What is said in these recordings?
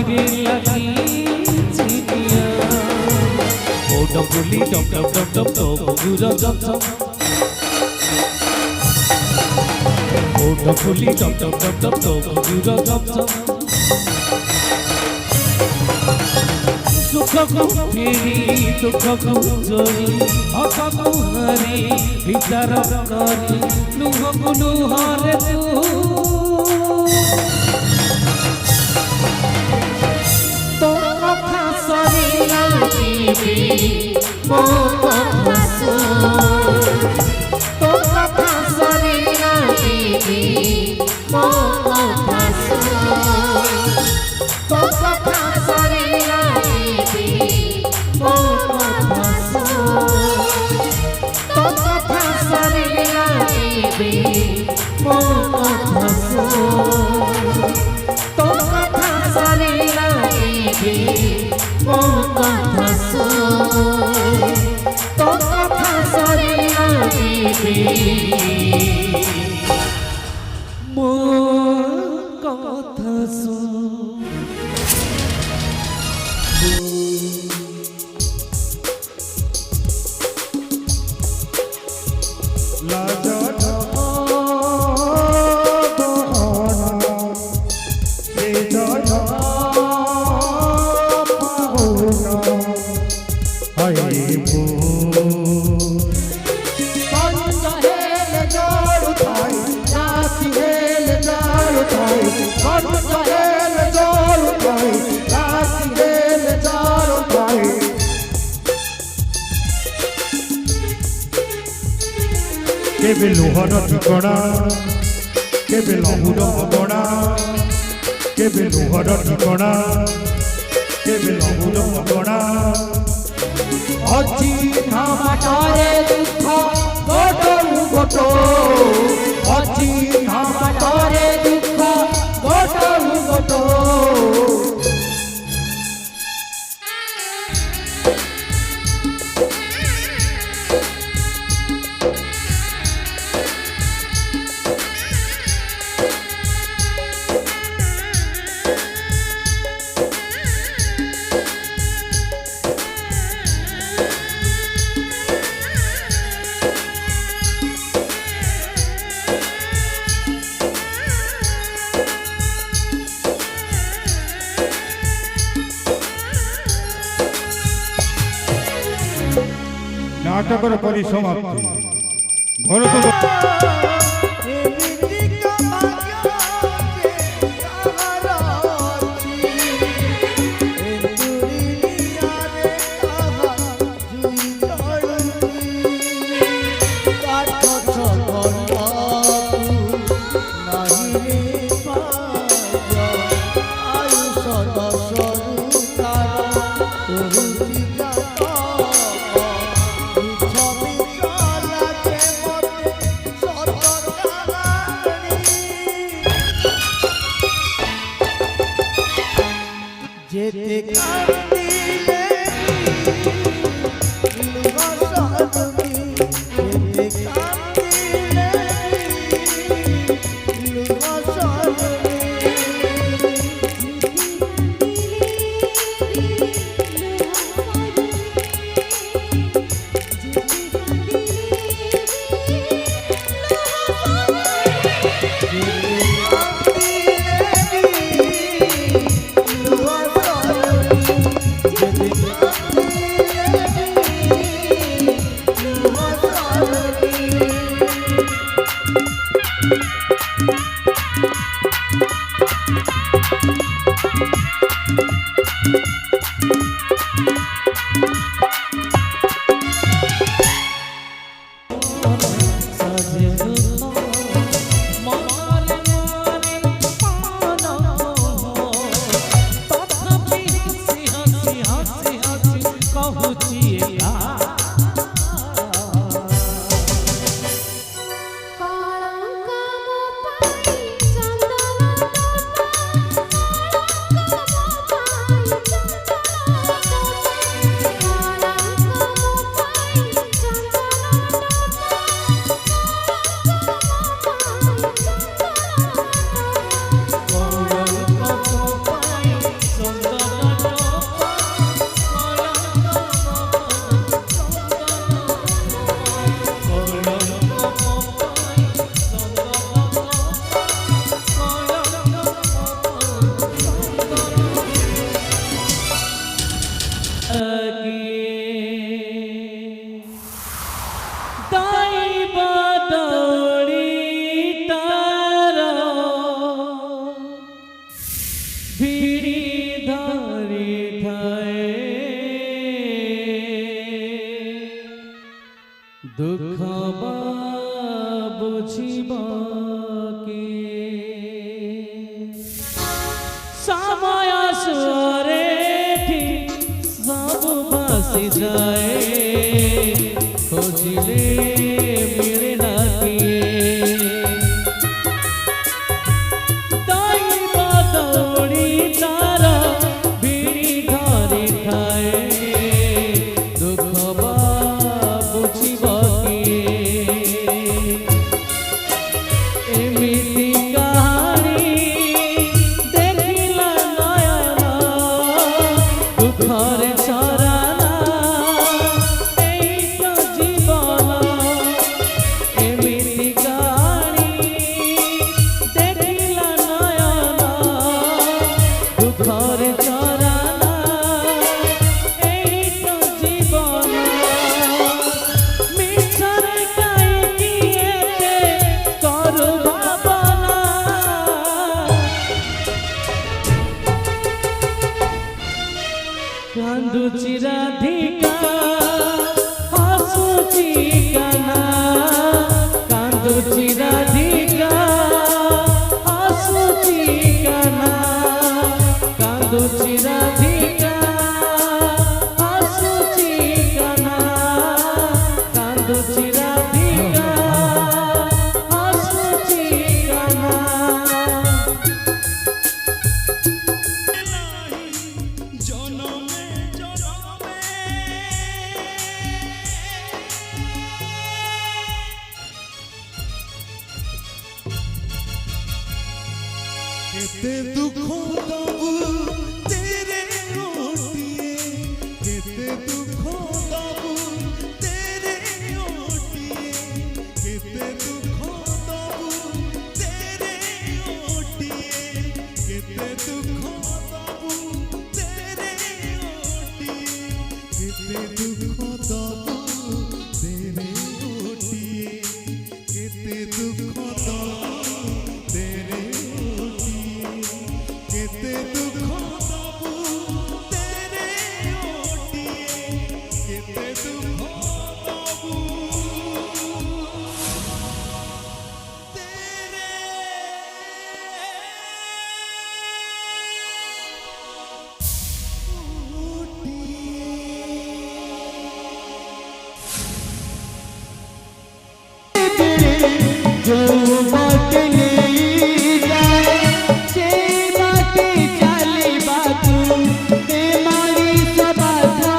बाहिरे लगी चिनिया ओ डबली डब डब डब डब डब गुरा जब जब ओ डबली डब डब डब डब डब गुरा जब जब सुख को फेरी दुख को जोड़ी हक को हरी भीतर करी लुह को लुहारे तू तो कथा सरिया जीवी मो कथा सो तो कथा सरिया जीवी मो कथा सो तो कथा सरिया जीवी मो कथा सो तो कथा सरिया जीवी मो कथा सो तो कथा सरिया जीवी मो कथा सो तो कथा सरिया जीवी मो कथा सो केबे लोहर ठिकणा केबे लहुर अगणा केबे लोहर ठिकणा केबे लहुर अगणा अची धामाटारे दुख गोटो गोटो अची धामाटारे दुख गोटो गोटो नाटकर परिसमाप्ति घर को दुख बुझिब के समय सुरे सब भासी जाए खोजिले मिले ना दैव दौड़ी तार बिड़ी धरी थाए दुख बुझिब एमिति कहानी देखिला नयन दुखर चराना एई तो जीवन एमिति कहानी देखिला नयन दुखर चराना एई तो जीवन मिछर काई एते करू भावना कांदुची राधिका हसुची काना कांदुची राधिका हसुची काना कांदुची राधिका हसुची काना कांदुची राधिका हसुची काना केते दुख दबु तेरे ओटिए केते दुख दबु तेरे ओटिए केते दुख दबु तेरे ओटिए केते दुख दबु तेरे ओटिए केते दुख दबु तेरे ओटिए केते दुख दबु तेरे केते दुख दबु तेरे ओटिए केते दुख दबु तेरे जो बात ले जाए से बात चली बातू ते मारी सबाधा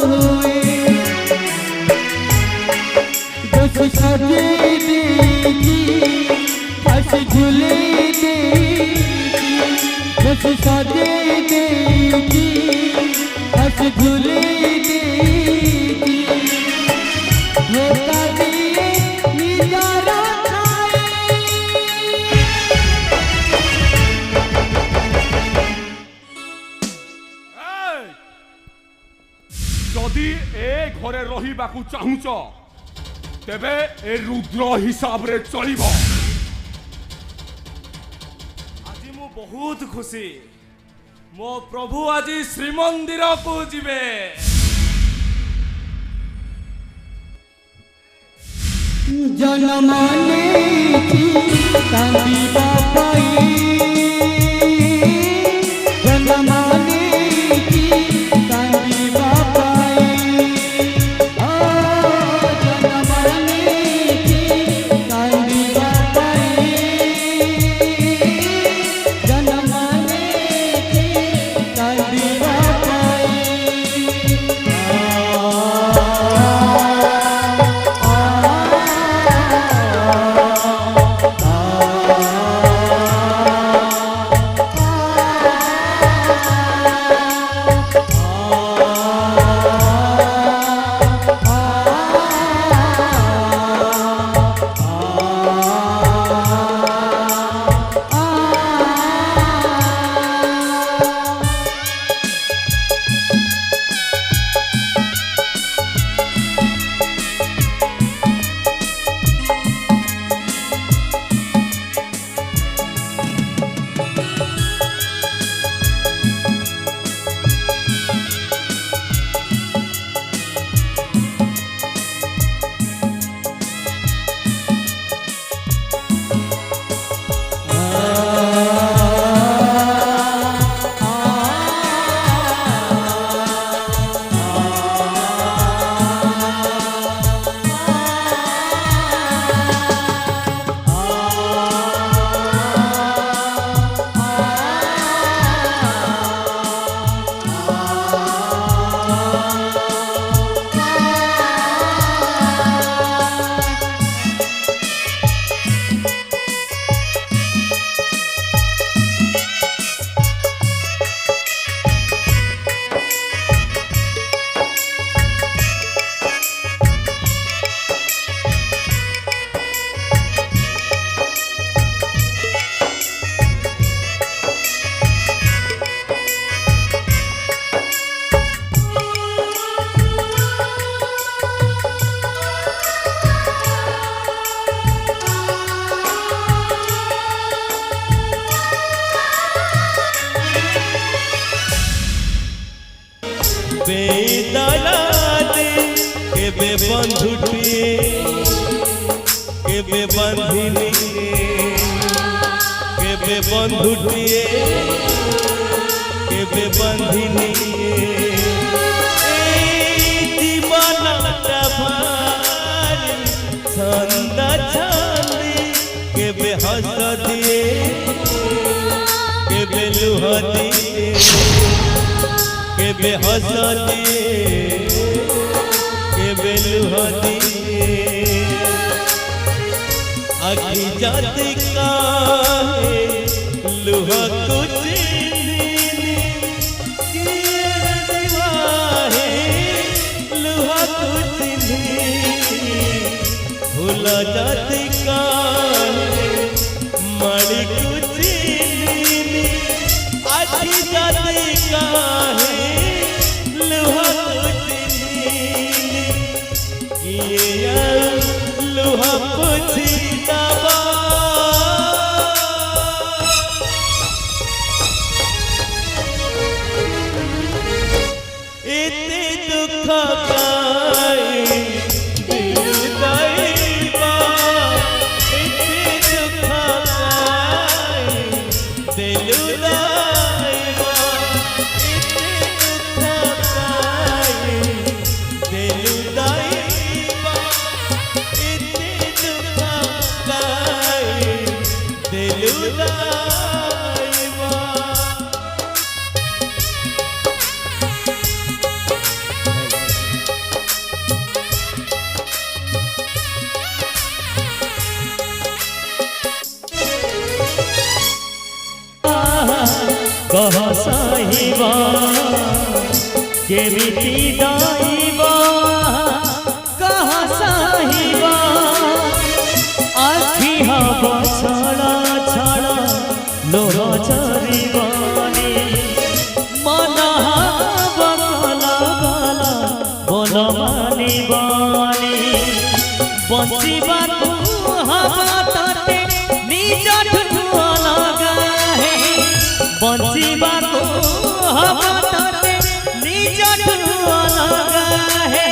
हुए बस सजे देगी हंस झूले देगी बस सजे देगी हंस झूले देगी होता दिए निजारा जदि ए घरे रहिबाकू चाहुच तेबे ए रुद्र हिसाब रे चलिब आज मु बहुत खुशी मो प्रभु आज श्रीमंदिर को जिबे जनमाने की कांदिबा पाई जनमाने की कांदिबा पाई जनमाने की कांदिबा पाई जनमाने की कांदिबा पाई बंधुटिए केबे बंधिनी केबे बंधुटिए केबे बंधिनी जीवनटा भारी छंद छंदी केबे हंस दिए केबे लुह दिए केबे हंस दिए केबे लुह दिए आखि जाति काहे लुह कुछ भूल जाति काहे मणि कुछ आखि जाति काहे लुह कुछ किए लुह कुछ दबा इतने दुख पाए दिल दैवा इतने दुख पाए दिल दैवा इतने दुख पाए दिल दैवा इतने दुख पाए दिल दैवा कह साहिबा केमिति दाइबा कह साहिबा आखि हब छड़ा छड़ा लोह चरिबानी मन हब कला कला बोल मानिबानी बचिबा तू हब तते निज ठुआ लगा है बंसीबा को हम तते निज ठुआ लगा है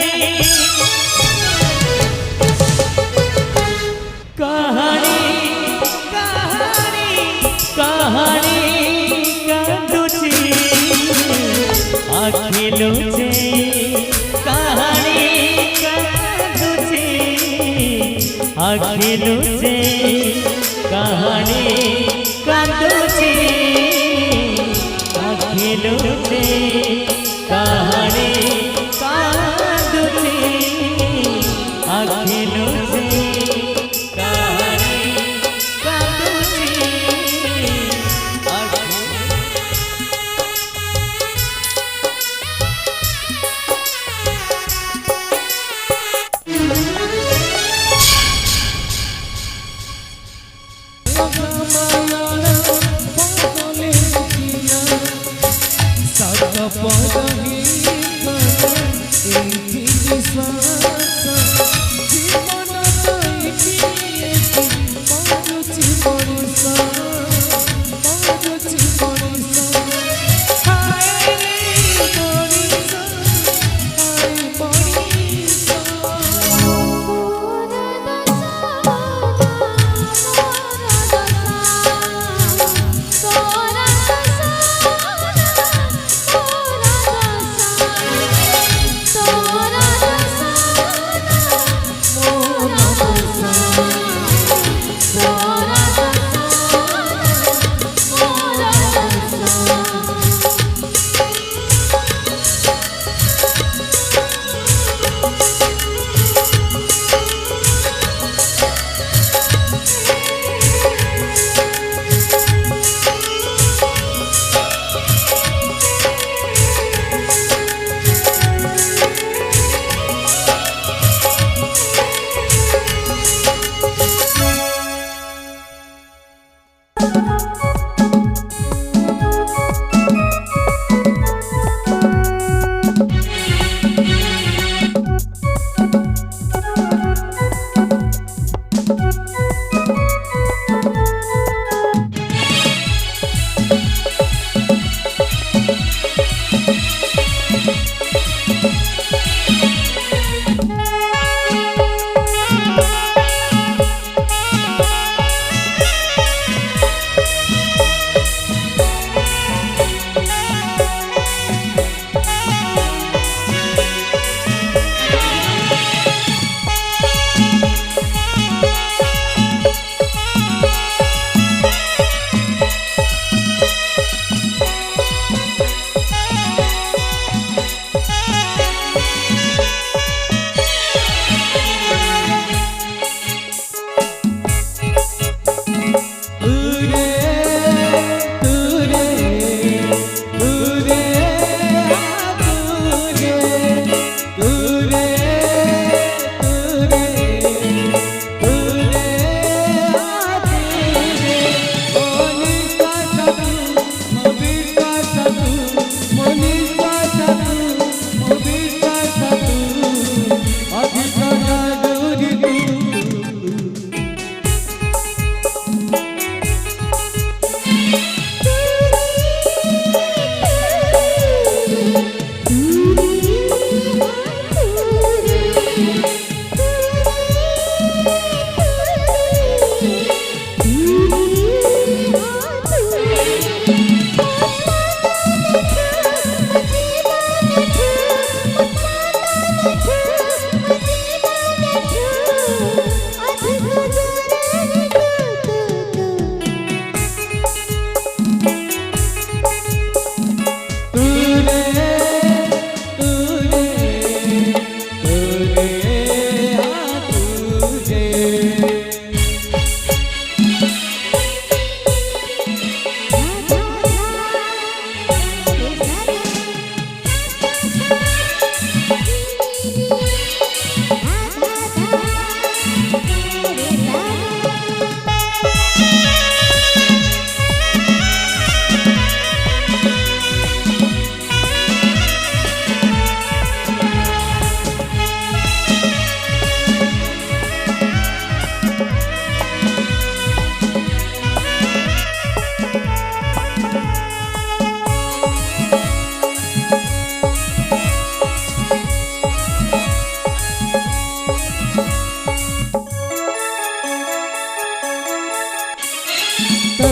कहानी कहानी कहानी कंदुची आखि लुचे कहानी कंदुची आखि लुचे कहानी कंदुची लुटे कहानी कांदुची आखि लुटे कहानी कांदुची Tora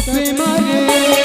प्रेमारे